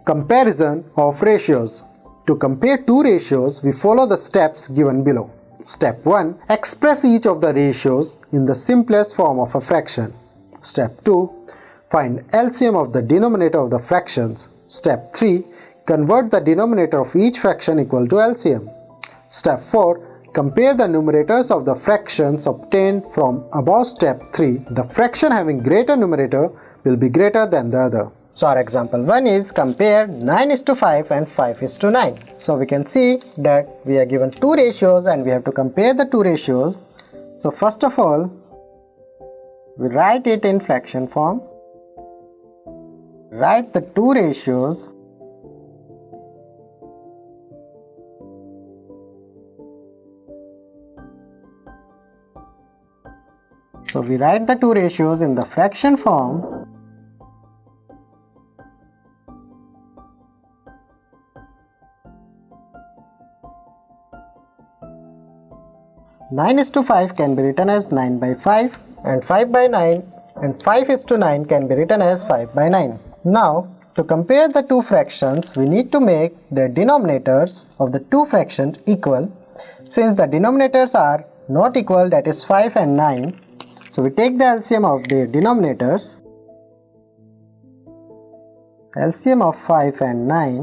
Comparison of ratios. To compare two ratios, we follow the steps given below. Step 1. Express each of the ratios in the simplest form of a fraction. Step 2. Find LCM of the denominator of the fractions. Step 3. Convert the denominator of each fraction equal to LCM. Step 4. Compare the numerators of the fractions obtained from above step 3. The fraction having greater numerator will be greater than the other. So our example 1 is compare 9:5 and 5:9. So we can see that we are given two ratios and we have to compare the two ratios. So first of all, we write it in fraction form. Write the two ratios. So we write the two ratios in the fraction form. Nine is to 5 can be written as 9/5 and 5/9 and 5:9 can be written as 5/9. Now to compare the two fractions, we need to make the denominators of the two fractions equal. Since the denominators are not equal, that is 5 and 9, so we take the LCM of the denominators. LCM of 5 and 9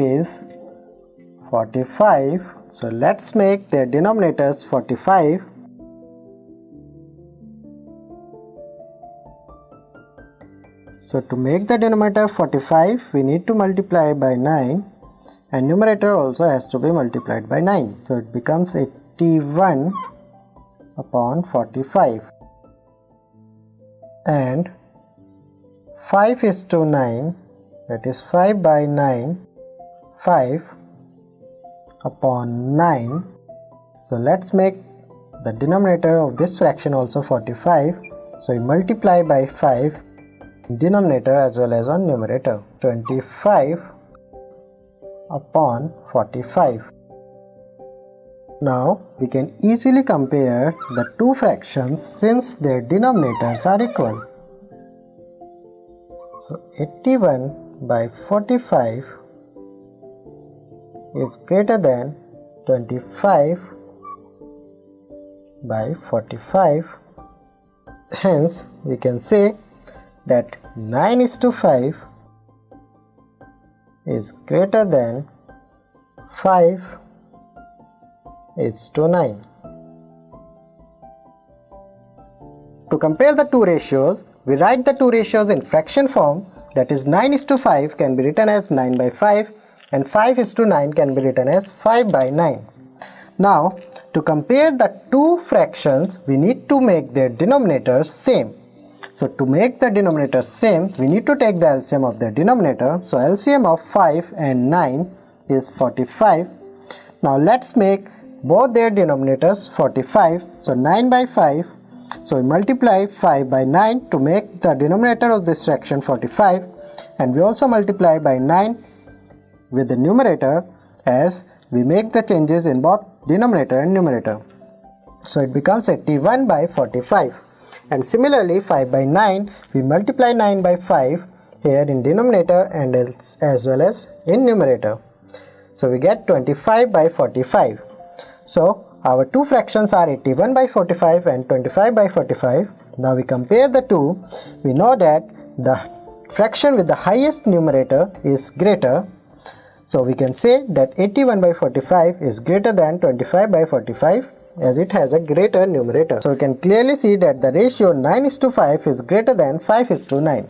is 45. So let's make their denominators 45. So to make the denominator 45, we need to multiply by 9 and numerator also has to be multiplied by 9. So it becomes 81 upon 45. And 5:9, that is 5/9, 5 upon 9. So let's make the denominator of this fraction also 45. So we multiply by 5 denominator as well as on numerator. 25 upon 45. Now we can easily compare the two fractions since their denominators are equal. So 81/45 is greater than 25/45. Hence we can say that 9:5 is greater than 5:9. To compare the two ratios, we write the two ratios in fraction form, that is 9:5 can be written as 9/5 and 5:9 can be written as 5/9. Now to compare the two fractions, we need to make their denominators same. So to make the denominators same, we need to take the LCM of their denominator. So LCM of 5 and 9 is 45. Now let's make both their denominators 45. So 9/5. So we multiply 5/9 to make the denominator of this fraction 45, and we also multiply by 9 with the numerator as we make the changes in both denominator and numerator. So it becomes 81/45. And similarly 5/9, we multiply 9/5 here in denominator and as well as in numerator. So we get 25/45. So our two fractions are 81/45 and 25/45. Now we compare the two. We know that the fraction with the highest numerator is greater. So we can say that 81/45 is greater than 25/45 as it has a greater numerator. So we can clearly see that the ratio 9:5 is greater than 5:9.